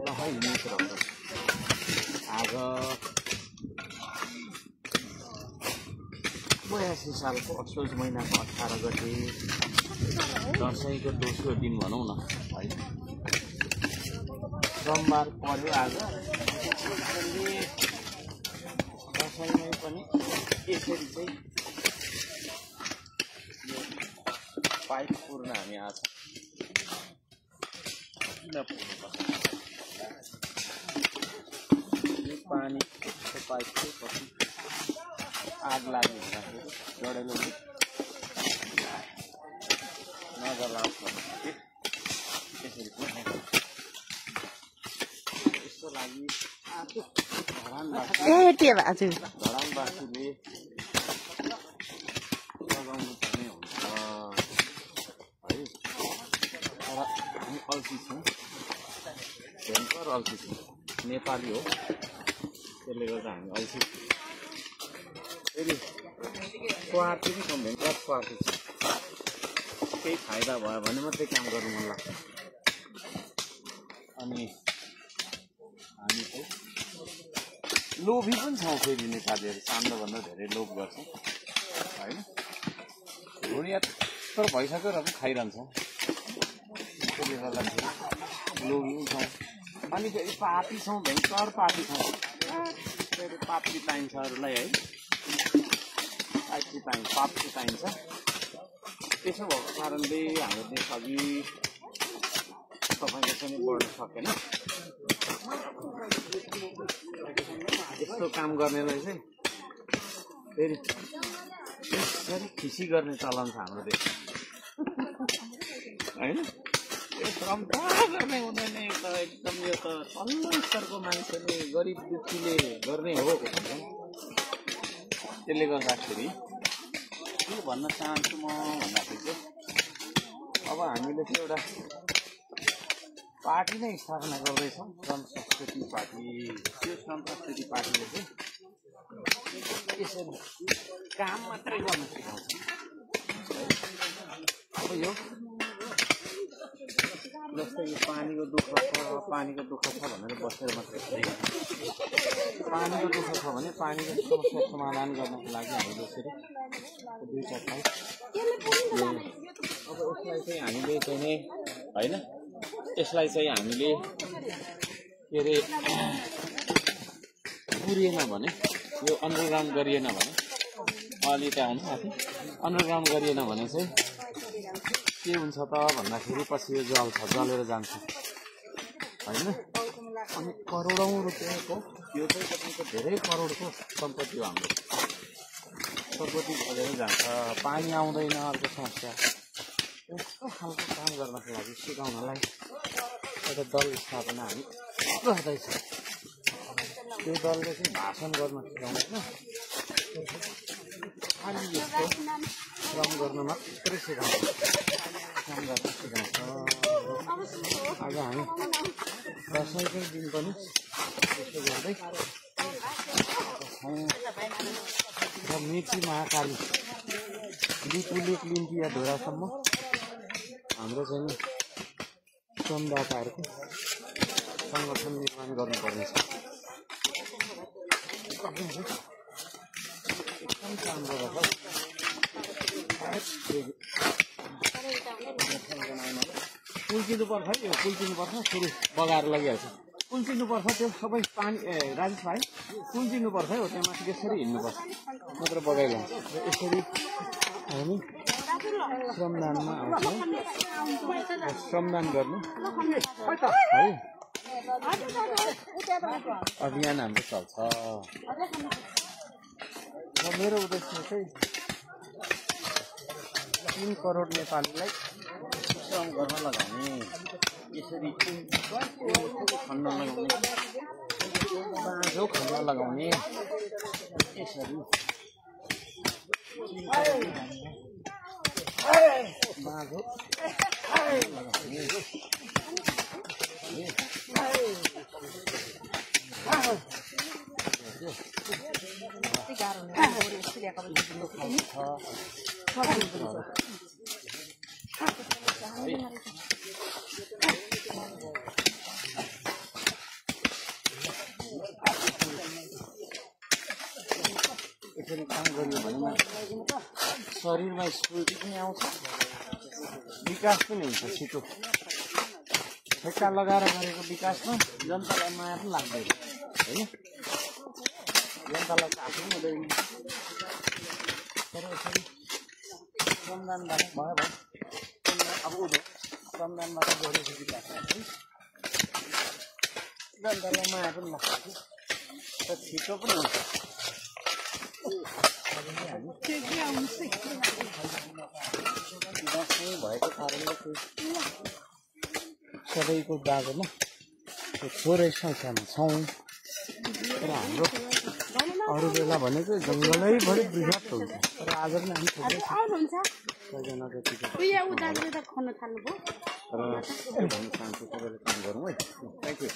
है मित्रहरू आज 82 सालको असोज महिनाको 18 गते दसैँको दोस्रो दिन भनौँ न है सोमबार पर्यो आज दसैँमै पनि यसरी चाहिँ पाइप पुर्न हामी आज किन पुर्नुपर्छ यो पानीको पाइप चाहिँ पछि आग लाग्ने हुँदाखेरि डढेलो नजलाओस् भनेर त्यसरी पनि यसको लागि धरानवासीले लगाउनु पर्ने हुन्छ है तर हामी अल्छी छौँ भयङ्कर अल्छी छौँ नेपाली हो त्यसले गर्दा हामी अल्छी फेरि स्वार्थी पनि छौँ भयङ्कर स्वार्थी छौँ केही फाइदा भयो भने मात्रै काम गर्नु मन लाग्छ अनि हामी चाहिँ लोभी पनि छौँ फेरि नेपालीहरू चान्दोभन्दा धेरै लोभ गर्छौँ होइन ढुँडिया तर भइसक्यो र पनि खाइरहन्छौँ त्यसले गर्दाखेरि लोभी पनि छौँ अनि फेरि पापी छौँ भयङ्कर पापी छौँ फेरि पापी पाइन्छ अरूलाई है पापी पाइन्छ त्यसो भएको कारणले हाम्रो देश अघि तपाईँको पनि बढ्न सकेन यस्तो काम गर्नेलाई चाहिँ फेरि यसरी खुसी गर्ने चलन छ हाम्रो देशमा होइन यो श्रम त गर्ने हुँदैन एकदम यो त तल्लो स्तरको मान्छेले गरिब दुखीले गर्ने हो त्यसले गर्दाखेरि के भन्न चाहन्छु म भन्दाखेरि चाहिँ अब हामीले चाहिँ एउटा पार्टी नै स्थापना गर्दैछौँ श्रम संस्कृति पार्टी त्यो श्रम संस्कृति पार्टीले चाहिँ यसरी काम मात्रै गर्न सिकाउँछ अब यो जस्तै यो पानीको दुःख छ भनेर बसेर मात्रै पानीको दुःख छ भने पानीको समस्या समाधान गर्नको लागि हामीले यसरी दुईटा ठाउँ अब यसलाई चाहिँ हामीले चाहिँ नि होइन यसलाई चाहिँ हामीले के अरे पुरिएन भने यो अन्डरग्राउन्ड गरिएन भने अलि त्यहाँ हुन्छ साथी अन्डरग्राउन्ड गरिएन भने चाहिँ के हुन्छ त भन्दाखेरि पछि यो जलेर जान्छ होइन अनि करोडौँ रुपियाँको यो चाहिँ तपाईँको धेरै करोडको सम्पत्ति हो हाम्रो सम्पत्ति जलेर जान्छ पानी आउँदैन अर्को समस्या यस्तो खालको काम गर्नको लागि सिकाउनलाई एउटा दल स्थापना हामी गर्दैछौँ त्यो दलले चाहिँ भाषण गर्न सिकाउँदैन खालि यस्तो श्रम गर्न मात्रै सिकाउँछ काम गर्न सिकाउँछ आज हामी दसैँकै दिन पनि त्यस्तो गर्दै र मेची महाकाली लिपुलेक लिम्पिया ढोरासम्म हाम्रो चाहिँ श्रमदाताहरूको सङ्गठन निर्माण गर्नुपर्नेछ एकदम काम गरेर कुल्चिनुपर्छ है यो कुल्चिनुपर्छ फेरि बगाएर लगिहाल्छ कुल्चिनुपर्छ त्यो सबै पानी राजेश भाइ कुल्चिनुपर्छ है हो त्यहाँ माथि यसरी हिँड्नुपर्छ मात्र बगाइलान्छ र यसरी हामी श्रमदानमा आउँछौँ श्रमदान गर्नु है अभियान हाम्रो चल्छ र मेरो उद्देश्य चाहिँ 3 करोड नेपालीलाई श्रम गर्न लगाउने यसरी खन्न लगाउने बाँझो खन्न लगाउने यसरी बाँझो लगाउने यसरी काम गरियो भने शरीरमा स्फूर्ति पनि आउँछ, विकास पनि हुन्छ छिटो। ठेक्का लगाएर गरेको विकासमा जनतालाई माया पनि लाग्दैन होइन, जनतालाई आफै हुँदैन। तर यसरी श्रमदानबाट भयो भने अब श्रमदानबाट गरेको विकास जनतालाई माया पनि लाग्छ र छिटो पनि हुन्छ। भएको कारणले सबैको बाटोमा थोरै संख्यामा छौँ, तर हाम्रो अरू बेला भनेको जङ्गलै बढी बृहत हुन्छ। तर आज पनि हामी थुप्रै छजना जतिको र भन्नु चाहन्छु, तपाईँले काम गरौँ है। Thank you.